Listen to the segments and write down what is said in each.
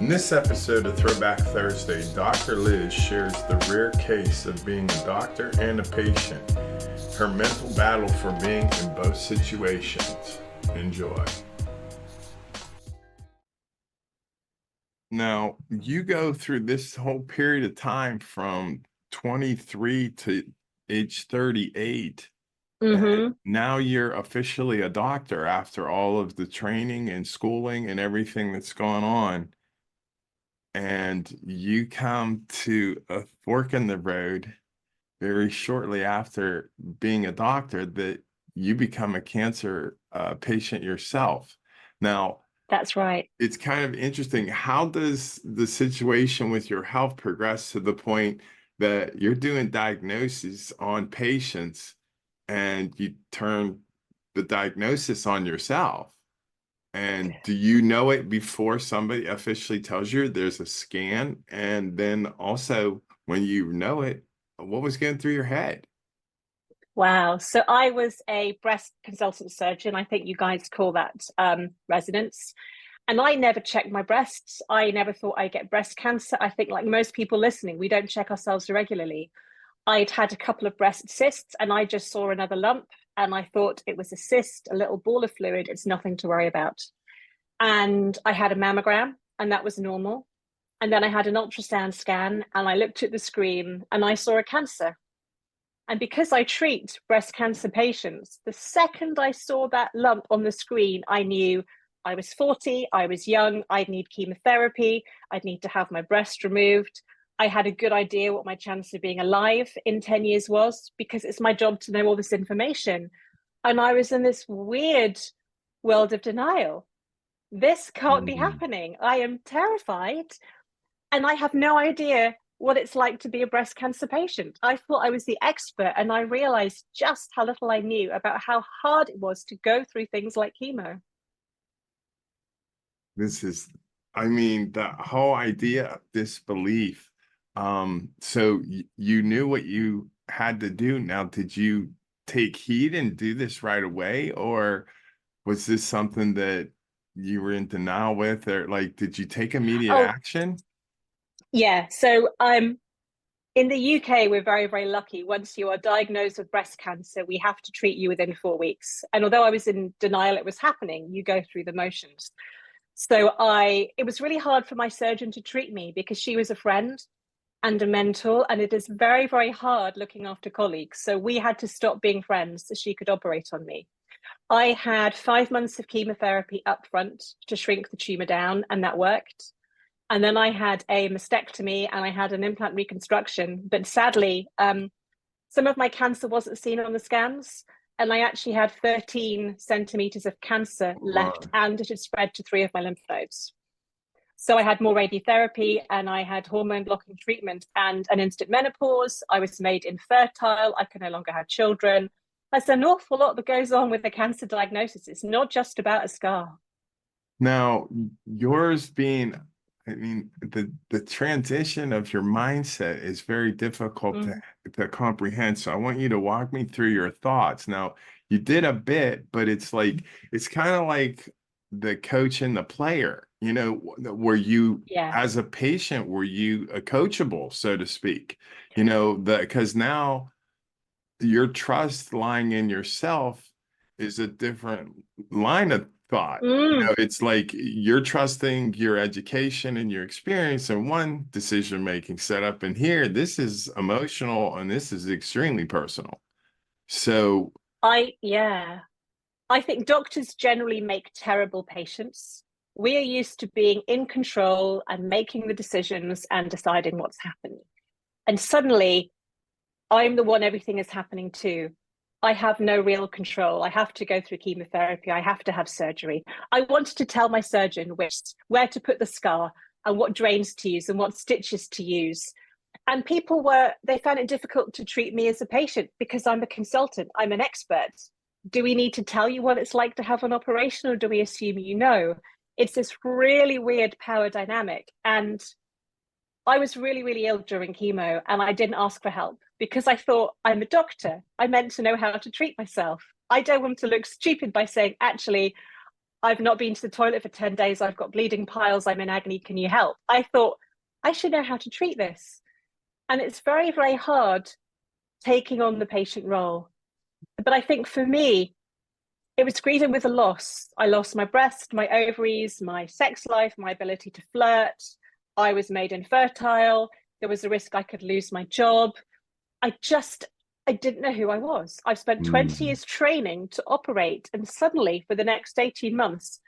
In this episode of Throwback Thursday, Dr. Liz shares the rare case of being a doctor and a patient, her mental battle for being in both situations. Enjoy. Now, you go through this whole period of time from 23 to age 38. And now you're officially a doctor after all of the training and schooling and everything that's going on. And you come to a fork in the road very shortly after being a doctor that you become a cancer patient yourself. Now, That's right. it's kind of interesting. How does the situation with your health progress to the point that you're doing diagnoses on patients and you turn the diagnosis on yourself? And do you know it before somebody officially tells you there's a scan? And then also, when you know it, what was going through your head? Wow. So I was a breast consultant surgeon. I think you guys call that residence. And I never checked my breasts. I never thought I'd get breast cancer. I think, like most people listening, we don't check ourselves regularly. I'd had a couple of breast cysts and I just saw another lump and I thought it was a cyst, a little ball of fluid. It's nothing to worry about. And I had a mammogram and that was normal. And then I had an ultrasound scan and I looked at the screen and I saw a cancer. And because I treat breast cancer patients, the second I saw that lump on the screen, I knew I was 40, I was young, I'd need chemotherapy, I'd need to have my breast removed. I had a good idea what my chance of being alive in 10 years was because it's my job to know all this information. And I was in this weird world of denial. This can't be happening. I am terrified. And I have no idea what it's like to be a breast cancer patient. I thought I was the expert, and I realized just how little I knew about how hard it was to go through things like chemo. This is, I mean, the whole idea of disbelief. So you knew what you had to do. Now, did you take heed and do this right away, or was this something that you were in denial with, or like, did you take immediate Oh, action? yeah. So in the UK, we're very, very lucky. Once you are diagnosed with breast cancer, we have to treat you within 4 weeks. And although I was in denial it was happening, you go through the motions. So it was really hard for my surgeon to treat me because she was a friend and a mentor, and it is very, very hard looking after colleagues. So we had to stop being friends so she could operate on me. I had 5 months of chemotherapy up front to shrink the tumor down, and that worked. And then I had a mastectomy and I had an implant reconstruction. But sadly, some of my cancer wasn't seen on the scans. And I actually had 13 centimeters of cancer left, and it had spread to 3 of my lymph nodes. So I had more radiotherapy and I had hormone blocking treatment and an instant menopause. I was made infertile. I could no longer have children. There's an awful lot that goes on with a cancer diagnosis. It's not just about a scar. Now, yours being, I mean, the transition of your mindset is very difficult to comprehend. So I want you to walk me through your thoughts. Now, you did a bit, but it's like it's kind of like the coach and the player, you know, were you Yeah. as a patient, were you a coachable, so to speak? You know, because now your trust lying in yourself is a different line of thought. You know, it's like you're trusting your education and your experience in one decision-making setup, and here, this is emotional and this is extremely personal. So, Yeah. I think doctors generally make terrible patients. We are used to being in control and making the decisions and deciding what's happening. And suddenly, I'm the one everything is happening to. I have no real control. I have to go through chemotherapy. I have to have surgery. I wanted to tell my surgeon where to put the scar and what drains to use and what stitches to use. And they found it difficult to treat me as a patient because I'm a consultant, I'm an expert. Do we need to tell you what it's like to have an operation, or do we assume you know? It's this really weird power dynamic. And I was really, really ill during chemo and I didn't ask for help because I thought I'm a doctor. I meant to know how to treat myself. I don't want to look stupid by saying, actually, I've not been to the toilet for 10 days. I've got bleeding piles. I'm in agony. Can you help? I thought, I should know how to treat this. And it's very, very hard taking on the patient role. But I think for me, it was grieving with a loss. I lost my breast, my ovaries, my sex life, my ability to flirt. I was made infertile. There was a risk I could lose my job. I didn't know who I was. I've spent 20 years training to operate, and suddenly for the next 18 months,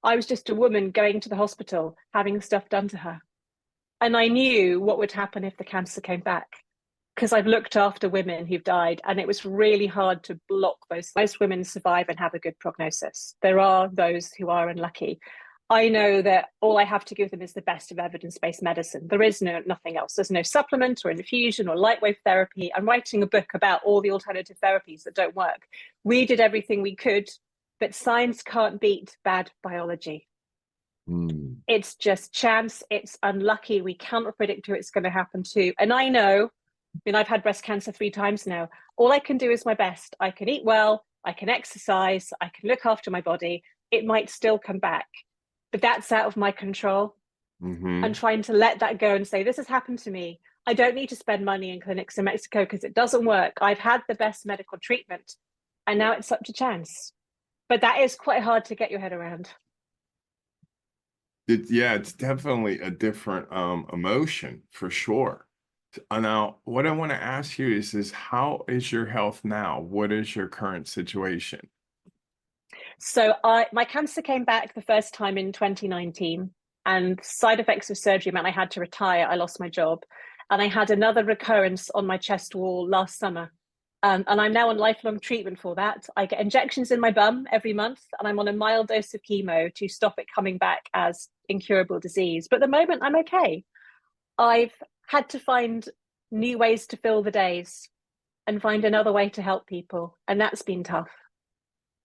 I was just a woman going to the hospital, having stuff done to her. And I knew what would happen if the cancer came back, because I've looked after women who've died, and it was really hard to block those. Most women survive and have a good prognosis. There are those who are unlucky. I know that all I have to give them is the best of evidence-based medicine. There is nothing else. There's no supplement or infusion or light wave therapy. I'm writing a book about all the alternative therapies that don't work. We did everything we could, but science can't beat bad biology. It's just chance. It's unlucky. We cannot predict who it's going to happen to. And I know, I've had breast cancer 3 times now. All I can do is my best. I can eat well. I can exercise. I can look after my body. It might still come back, but that's out of my control. And trying to let that go and say, this has happened to me. I don't need to spend money in clinics in Mexico because it doesn't work. I've had the best medical treatment, and now it's up to chance. But that is quite hard to get your head around. It's definitely a different emotion for sure. Now, what I want to ask you is how is your health now? What is your current situation? So my cancer came back the first time in 2019, and side effects of surgery meant I had to retire. I lost my job, and I had another recurrence on my chest wall last summer. And I'm now on lifelong treatment for that. I get injections in my bum every month, and I'm on a mild dose of chemo to stop it coming back as incurable disease. But at the moment, I'm okay. I've had to find new ways to fill the days and find another way to help people, and that's been tough.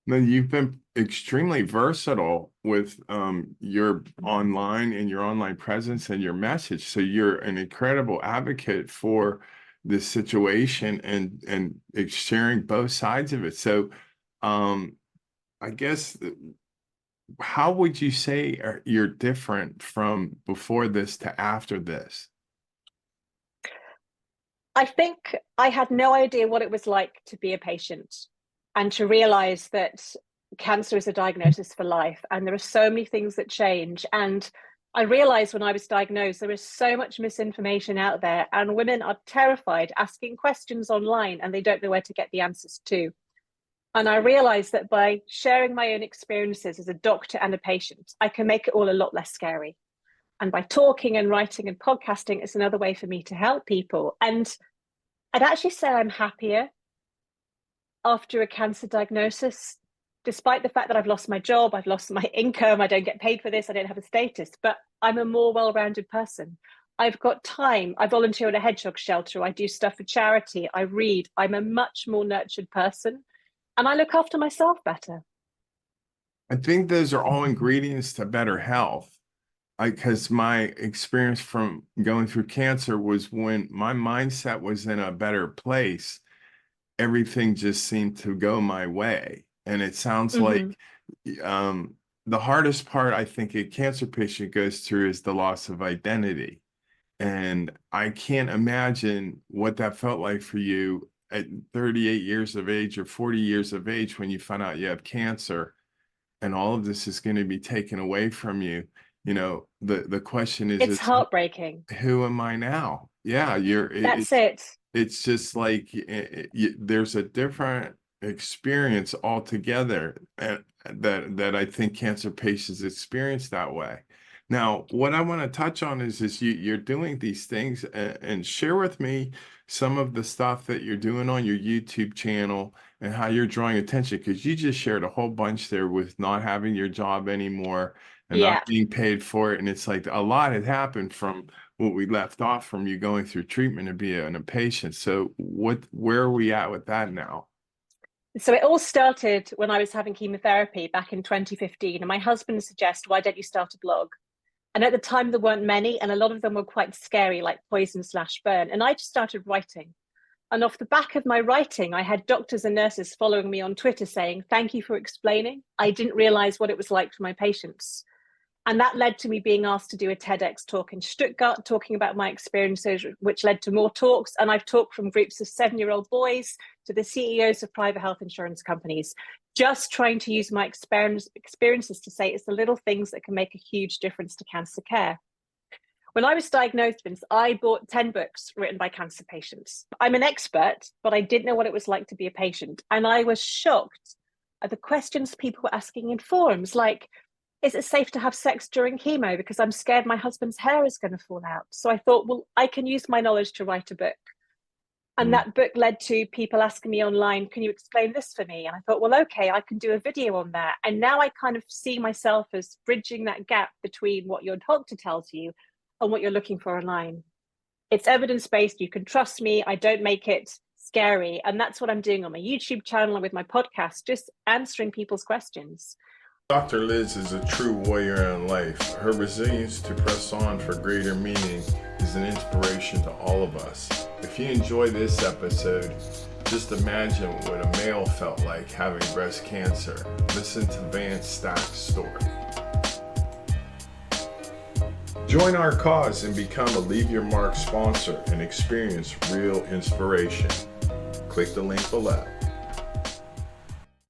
Now, you've been extremely versatile with your online presence and your message. So you're an incredible advocate for this situation and sharing both sides of it. So I guess how would you say you're different from before this to after this? I think I had no idea what it was like to be a patient and to realize that cancer is a diagnosis for life. And there are so many things that change. And I realized when I was diagnosed, there is so much misinformation out there, and women are terrified asking questions online and they don't know where to get the answers to. And I realized that by sharing my own experiences as a doctor and a patient, I can make it all a lot less scary. And by talking and writing and podcasting, it's another way for me to help people. And I'd actually say I'm happier after a cancer diagnosis, despite the fact that I've lost my job, I've lost my income, I don't get paid for this, I don't have a status, but I'm a more well-rounded person. I've got time. I volunteer at a hedgehog shelter. I do stuff for charity. I read. I'm a much more nurtured person, and I look after myself better. I think those are all ingredients to better health. Because my experience from going through cancer was when my mindset was in a better place, everything just seemed to go my way. And it sounds like the hardest part I think a cancer patient goes through is the loss of identity. And I can't imagine what that felt like for you at 38 years of age or 40 years of age when you find out you have cancer and all of this is going to be taken away from you. The question is, it's heartbreaking. Who am I now? Yeah, That's it. It's just like there's a different experience altogether that I think cancer patients experience that way. Now, what I want to touch on is you're doing these things and share with me some of the stuff that you're doing on your YouTube channel and how you're drawing attention, because you just shared a whole bunch there with not having your job anymore and not being paid for it. And it's like a lot had happened from what we left off from you going through treatment and being a patient. So where are we at with that now? So it all started when I was having chemotherapy back in 2015. And my husband suggested, why don't you start a blog? And at the time, there weren't many, and a lot of them were quite scary, like poison/burn. And I just started writing. And off the back of my writing, I had doctors and nurses following me on Twitter saying, "Thank you for explaining. I didn't realize what it was like for my patients." And that led to me being asked to do a TEDx talk in Stuttgart, talking about my experiences, which led to more talks. And I've talked from groups of 7-year-old boys to the CEOs of private health insurance companies, just trying to use my experiences to say it's the little things that can make a huge difference to cancer care. When I was diagnosed, Vince, I bought 10 books written by cancer patients. I'm an expert, but I didn't know what it was like to be a patient. And I was shocked at the questions people were asking in forums, like, is it safe to have sex during chemo? Because I'm scared my husband's hair is going to fall out. So I thought, well, I can use my knowledge to write a book. And that book led to people asking me online, can you explain this for me? And I thought, well, okay, I can do a video on that. And now I kind of see myself as bridging that gap between what your doctor tells you and what you're looking for online. It's evidence-based. You can trust me. I don't make it scary. And that's what I'm doing on my YouTube channel and with my podcast, just answering people's questions. Dr. Liz is a true warrior in life. Her resilience to press on for greater meaning is an inspiration to all of us. If you enjoy this episode, just imagine what a male felt like having breast cancer. Listen to Vance Stack's story. Join our cause and become a Leave Your Mark sponsor and experience real inspiration. Click the link below.